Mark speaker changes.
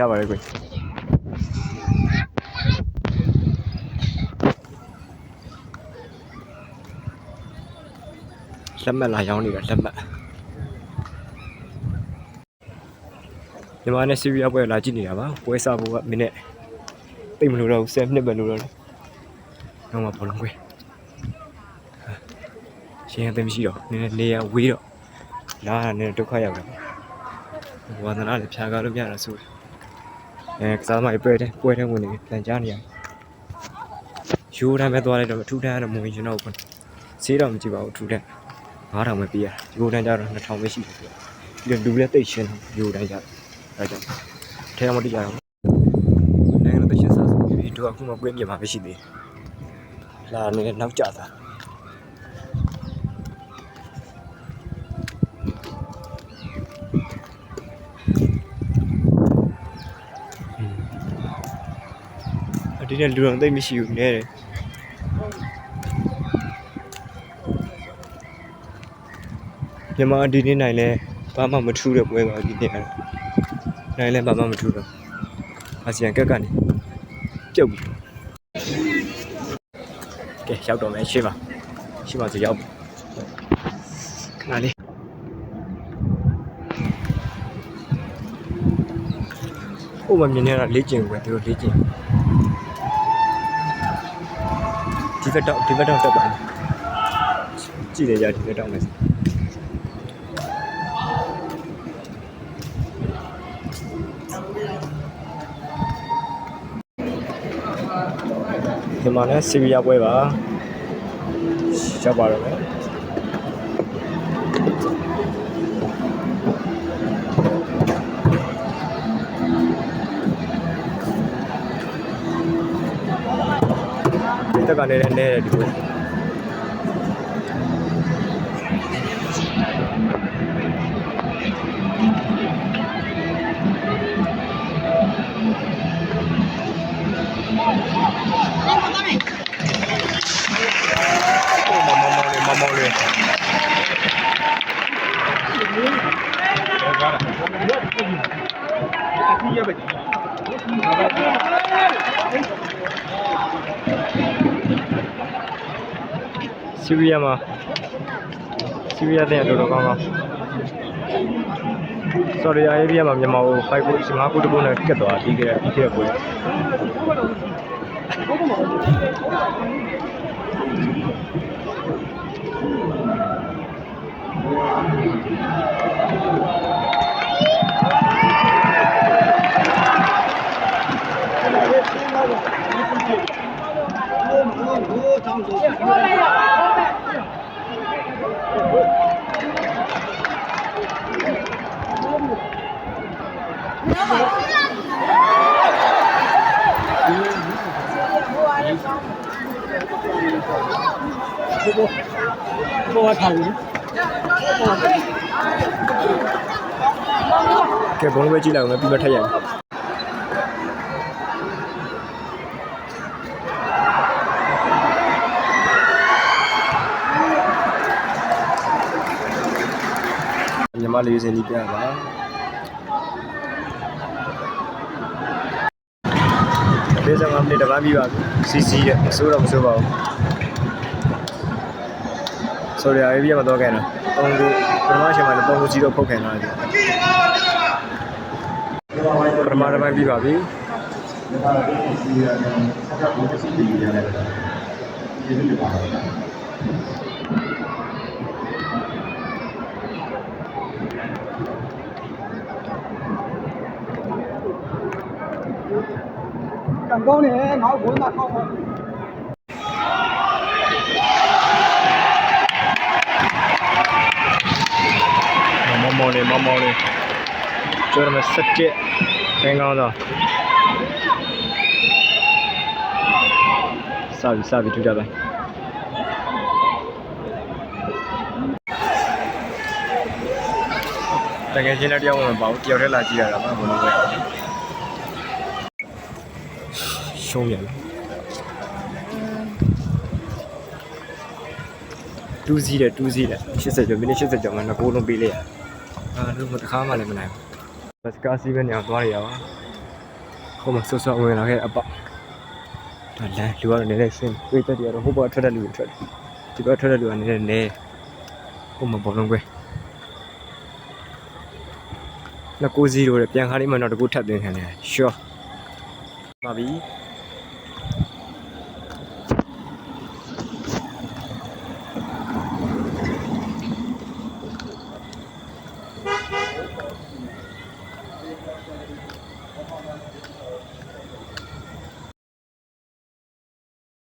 Speaker 1: ရှားပါလေကွလက်မှတ်လာရောင်းနေတာလက်မှတ်ညီမနဲ့စီးရီးယားပွဲလာကြည့်နေတာပါပွဲစားဖို့ကမင်းနဲ့တိတ်မလို့တော့10နှစ်ပဲလို့တော့တော့မှာဘောလုံးကွယ်ရှင်ရတဲ့မရှိတော့နည်းနည်းနေရဝေးတော့လာတာနည်းဒုက္ခရောက်တယ်ဝါသနာလည်းဖြာကားလို့ပြရတာဆိုကစားသမားပွဲတဲ့ဝင်နေတန်ကြားနေရယူတမ်းပဲသွားလိုက်တော့ထူထမ်းတော့မဝင်ကျွန်တော်ဘူးဆေးတော့မကြည့်ပါဘူးထူထမ်း9000ပဲပေးရယူတန်းကြတော့2000ပဲရှိတယ်ဆိုတော့လူလည်းတိတ်ရှင်းယူတန်းကြအဲကြောင့်ထဲမှာတိကျတော့နိုင်ငံတော်တိတ်ရှင်းစားဆိုပြီးတို့အခုမှပွဲပြင်မှာပဲရှိသေးတယ်လာနေနောက်ကျတာဒီနေ့လူတော်တိတ်မရှိဘူးနည်းတယ်မြန်မာဒီနေ့နိုင်လဲဘာမှမထူးတဲ့ပွဲပါဒီနေ့နိုင်လဲဘာမှမထူးတော့အာဆီယံကက်ကနေပြုတ်ပြီကဲရောက်တော့မယ်ရှင်းပါဆိုရောက်ခဏလေးဟိုမှာမြင်နေတာလေ့ကျင့်ပွဲသူတို့လေ့ကျင့်ဒီဘက်တော့တက်ပါကြည့်နေကြဒီဘက်တော့မယ်ဒီမှာလည်းစီးရီးယားပွဲပါရောက်ပါတော့မယ်ဒီတက်ကလည်းနဲတယ်ဒီပွဲမောင်လေးစီးရီးယားတဲ့တော်ကောင်းဆော်ဒီအာရေဗျမှာမြန်မာကို5ခု15ခုတပုံနဲ့ကတ်သွားပြီးခဲ့တဲ့ပွဲဘောထားဘူးကဲဘုံပဲကြည့်လိုက်အောင်ပြီးမထက်ရအောင်ညီမလေးစင်လေးပြပါဒီစံမှာတပန်းပြီးပါစီစီတဲ့မစိုးတော့မစိုးပါဘူးဆော်ဒီအာရေဗျမှာတော့ခဲ့တာပုံကိုပထမရှင်မှာပုံကိုကြီးတော့ဖုတ်ခံလာတယ်ပထမတစ်ပိုင်းပြီးပါပြီကန်ကောင်းနေငါ့ဘုန်းသားကောင်းပါမောင်လေးကျော်ရမယ်17ဘင်္ဂလားတော့စပြီထူကြပါတကယ်ချင်းလည်းတယောက်မှမပေါ့တယောက်တည်းလာကြည့်ရတာပါဘုံလုံးပဲရှုံးရတယ်တူးစီးတယ်80ကျော်မိနစ်80ကျော်မှ2 ဂိုးလုံးပေးလိုက်ရတို့မတခါမှလည်းမနိုင်ဘူးဘတ်စကားစီးပဲနေအောင်သွားရပါ ဟိုမှာဆော့ဆော့ဝင်လာခဲ့အပေါက်ဒါလမ်းလူကတော့နည်းနည်းရှင်းဝေးသက်တွေကတော့ဟိုဘက်ထွက်တဲ့လူတွေထွက်တယ်ဒီဘက်ထွက်တဲ့လူကနည်းနည်းနဲဟိုမှာဘောလုံးကွဲ2-0တဲ့ပြန်ခါလေးမှတော့တကူထပ်သွင်းခံတယ် sure ပါပြီ